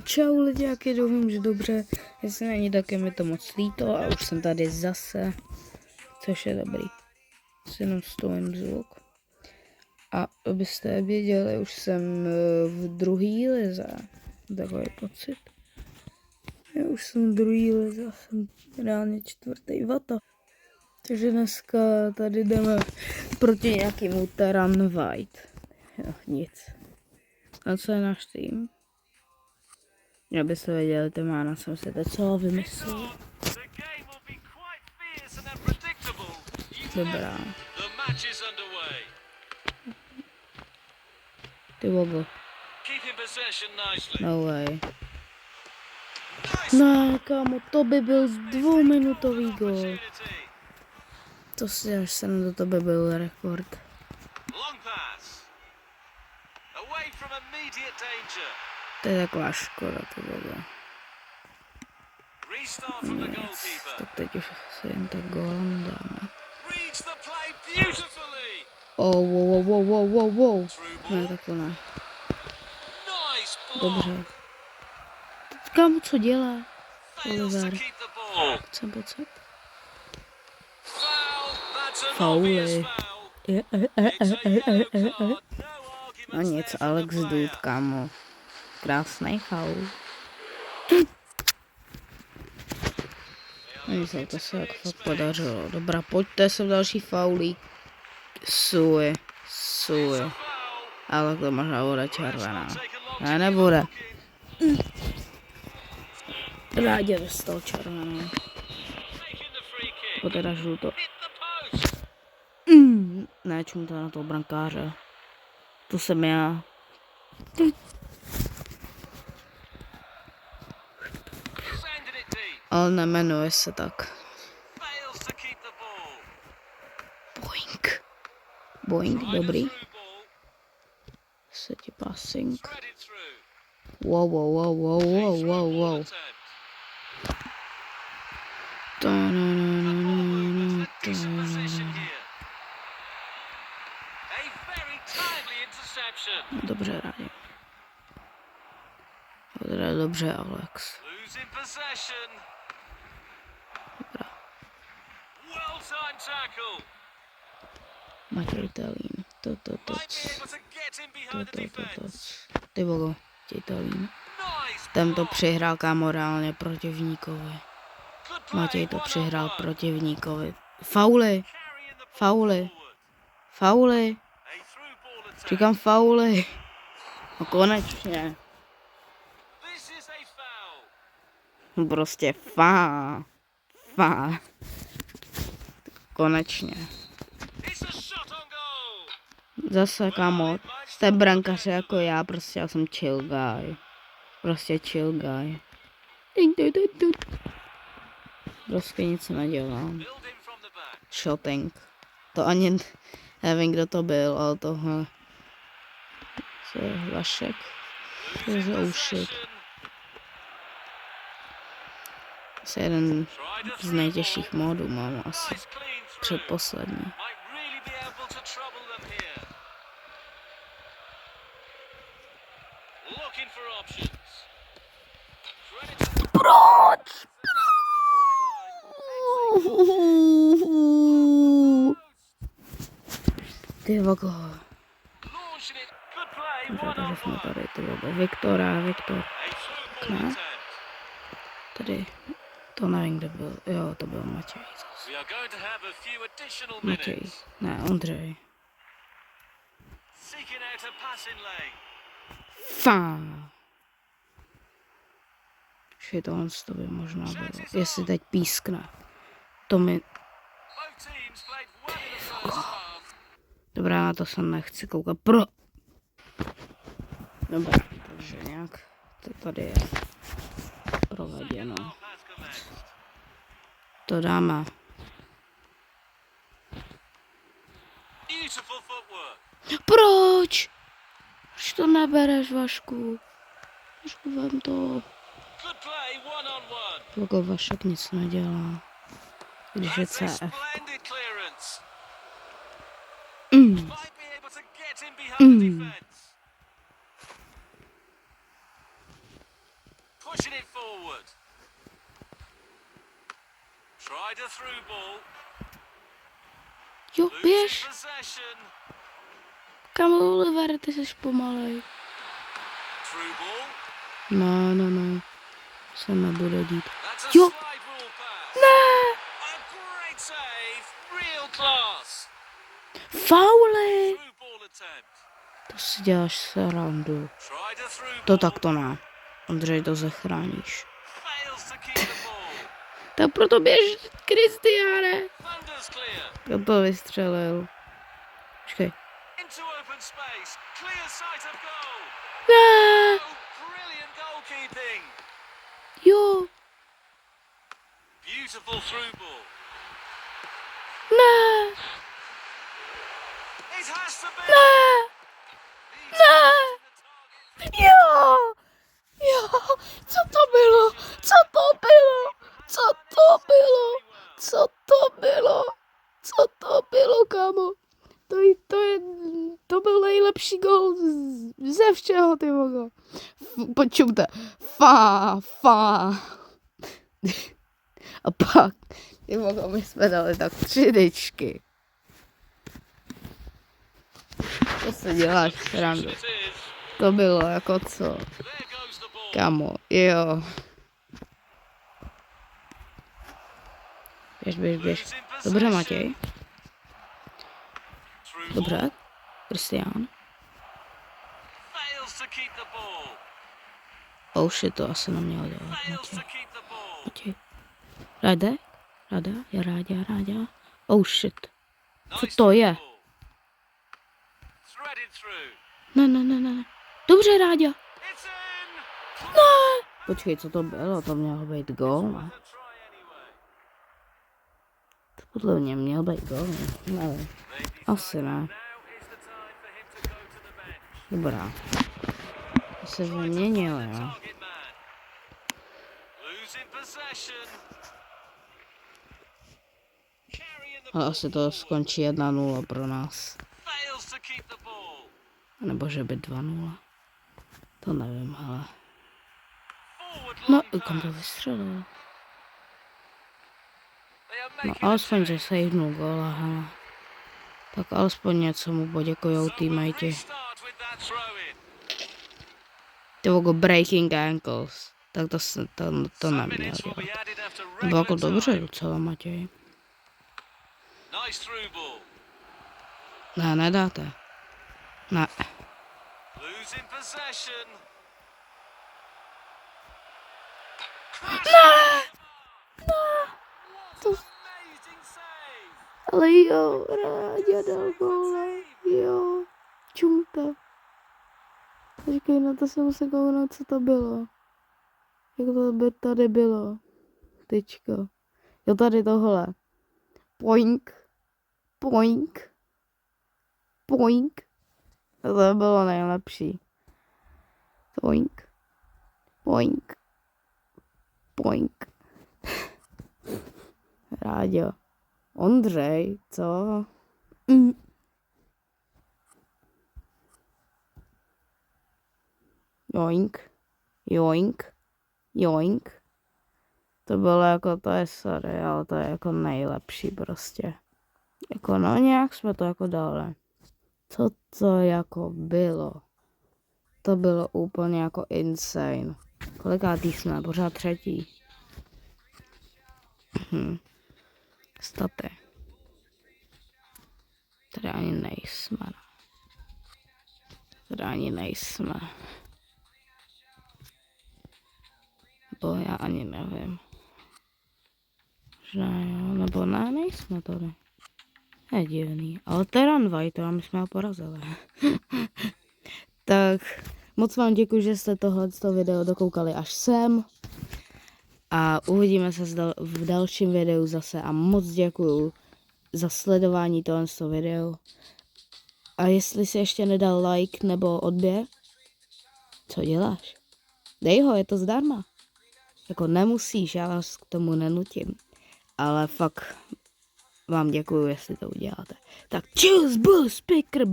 Čau lidi, jak je, doufám, že dobře, jestli není, tak je mi to moc líto a už jsem tady zase, což je dobrý, si jenom stojím zvuk. A abyste věděli, už jsem v druhý lize, takový pocit. Já už jsem v druhý lize, jsem reálně čtvrtý vata. Takže dneska tady jdeme proti nějakému Terran White. Nic. A co je náš tým? Abyste věděli, ty mána jsem si to celé vymyslel. Dobrá. Ty vogo. No way. No, kámo, to by byl 2minutový gól. To si až jsem to by byl rekord. To je taková škoda, ty vogo. Nic, tak teď už se jen tak gólem dáme. Oh, wow. Ne, takhle ne. Dobře. Kámo, co dělá? Oliver. Pocet. Fauly. No nic, Alex Dude, kámo. Krásný faul. Nic, to se jak fakt podařilo. Dobrá, pojďte se v další faulí. Suj. Ale to možná bude červená. Ne, nebude. Rádi dostal červenou. Teda žluto. Ne, čemu to na toho brankáře. To jsem já. Ale nemenuje se tak. Boing, dobrý. Seti passing. Wow. Dobře, rádi. Dobře, Alex. Dobrá. Matěj Talín. To. Ty bogo, Matěj Talín. Ten to přihrál, kámo, reálně protivníkovi. Matěj to přihrál protivníkovi. Fauly. Říkám fauly. No konečně. Prostě fa. Konečně. Zase, kámo, jste brankaři jako já, prostě já jsem chill guy. Prostě nic nedělám. Shotting. To ani nevím, kdo to byl, ale tohle. Co je Vašek? To je zoušit. Asi jeden z nejtěžších modů mám asi. Předposlední. Proč? Ty vogo. Takže jsme tady, ty vogo. Viktor. Ne? Tady. To nevím, kde byl. Jo, to byl Matěj. Ne, Ondřej. Že to by možná bylo. Jestli teď pískne. To mi... Dobrá, na to se nechci koukat. Dobrá, takže nějak to tady je proveděno. To dáme. Proč? Proč to nebereš, Vašku? Vašku, vem to. Logo Vašek nic nedělá. Když je CF. Pushing it forward. Tried a through ball. Jo, Losing běž. possession. Kam Oliver, ty jsi pomalej. Through ball. No. Se nebude dít. That's a Jo. slide rule pass. Ne. A great save. Real class. Fauly. Through ball attempt. To si děláš srandu. Tried a through To ball. takto ne. Ondřej, to zachráníš. Fails to keep the ball. Tak proto běž, Kristiáne. Thunders clear. Kdo to vystřelil? Počkej. Into open space. Clear sight of goal. Ne. Oh, brilliant goalkeeping. Jo. Beautiful through ball. Ne. It has to be. Ne. He's Ne. the target. Jo. Jo. Co to bylo? Co to bylo? Co to bylo? Co to bylo? Co to bylo, kámo? To byl nejlepší gol ze všeho, ty vogo. Počujte. Fa. A pak, ty vogo, my jsme dali tak 3 tyčky. To se děláš srandu. It is. To bylo jako co? There goes the ball. Kamo, jo. Běž. Losing Dobře, possession. Matěj. Through ball. Dobře. Kristián. Fails to keep the ball. Oh shit, to asi neměl dělat, Fails to Matěj. keep the ball. Matěj. Ráda, je Ráďa. Oh shit. Co Nice to through je? ball. Threaded through. Ne. Dobře, Ráďa. It's in. Ne. Počkej, co to bylo? To mělo být gól, ne? A try anyway. To podle mě měl být gól, ne? They Asi ne. Now is the time for him to go to the bench. Dobrá. To se vyměnil, jo. Target man. Losing possession. Carrying the Ale ball asi to forward. skončí 1-0 pro nás. Fails to keep the ball. Nebo že by 2-0. To nevím, ale... Forward No, long kam to pass. vystřelil? They are No, making a alespoň, že change. sejvnul góla, hele. Tak alespoň něco mu poděkujou So we'll teammatey. restart with that throw in. Tyvogo breaking ankles. Tak to Some neměl minutes will dělat. be added after Bylo jako regular dobře time. docela, Matěj. Nice through ball. Ne, nedáte. Ne. Losing possession. To... Amazing save. Ale jo, Ráďa dal góla. Jo. Čumpe. Počkej, na to jsem se kouknout, co to bylo. Jak to by tady bylo. Tyčko. Jo, tady tohle. Poink. To bylo nejlepší. Poink. Ráďo. Ondřej, co? Joink. To bylo jako, to je sorry, ale to je jako nejlepší prostě. Jako no nějak jsme to jako dali. Co to jako bylo? To bylo úplně jako insane. Kolikátý jsme? Pořád 3. Staty. Tady ani nejsme. Bo já ani nevím. Možná jo, nebo ne, nejsme tady. Je divný. Ale Teran White, a my jsme ho porazili. Tak moc vám děkuji, že jste tohleto video dokoukali až sem. A uvidíme se v dalším videu zase a moc děkuju za sledování tohoto videu. A jestli si ještě nedal like nebo odběr, co děláš? Dej ho, je to zdarma. Jako nemusíš, já vás k tomu nenutím. Ale fakt vám děkuju, jestli to uděláte. Tak čus, bus, pikr.